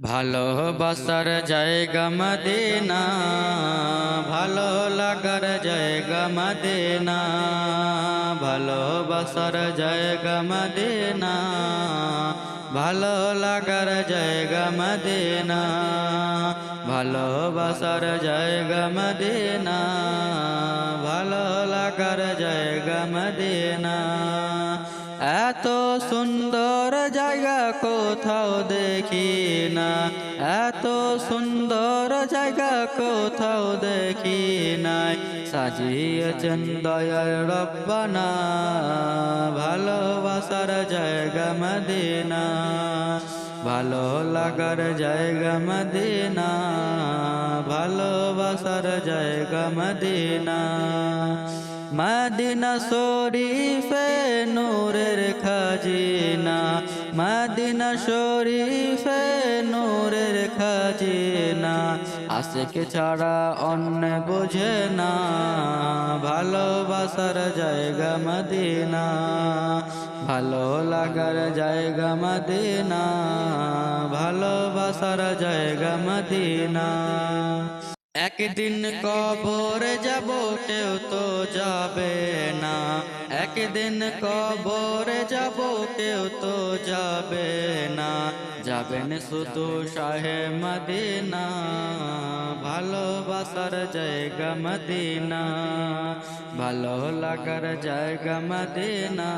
ভালোবাসার জায়গা মদিনা, ভালো লাগার জায়গা মদিনা, ভালোবাসার জায়গা মদিনা, ভালো লাগার জায়গা মদিনা, ভালোবাসার জায়গা মদিনা, ভালো লাগার জায়গা মদিনা। এত সুন্দর জায়গা কোথাও দেখি না, এত সুন্দর জায়গা কোথাও দেখি নাই। সাজিয়েছেন দয়ার রব্বানা, ভালোবাসার জায়গা মদিনা, ভালো লাগার জায়গা মদিনা, ভালোবাসার জায়গা মদিনা। মদিনা শরীফে নূরের খাজিনা, মদিনা শরীফে নূরের খাজিনা। আশিক ছাড়া অন্য বোঝে না, ভালোবাসার জায়গা মদিনা, ভালো লাগার জায়গা মদিনা, ভালোবাসার জায়গা মদিনা। একদিন কবরে যাব কেউ তো যাবে না, একদিন কবরে যাব কেউ তো যাবে না। যাবেন শুধু শাহে মদিনা, ভালোবাসার জায়গা মদিনা, ভালো লাগার জায়গা মদিনা,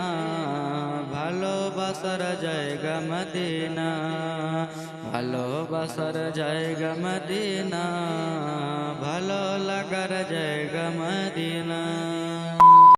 ভালোবাসার জায়গা মদিনা, ভালোবাসার জায়গা মদিনা, ভালো লাগার জায়গা মদিনা।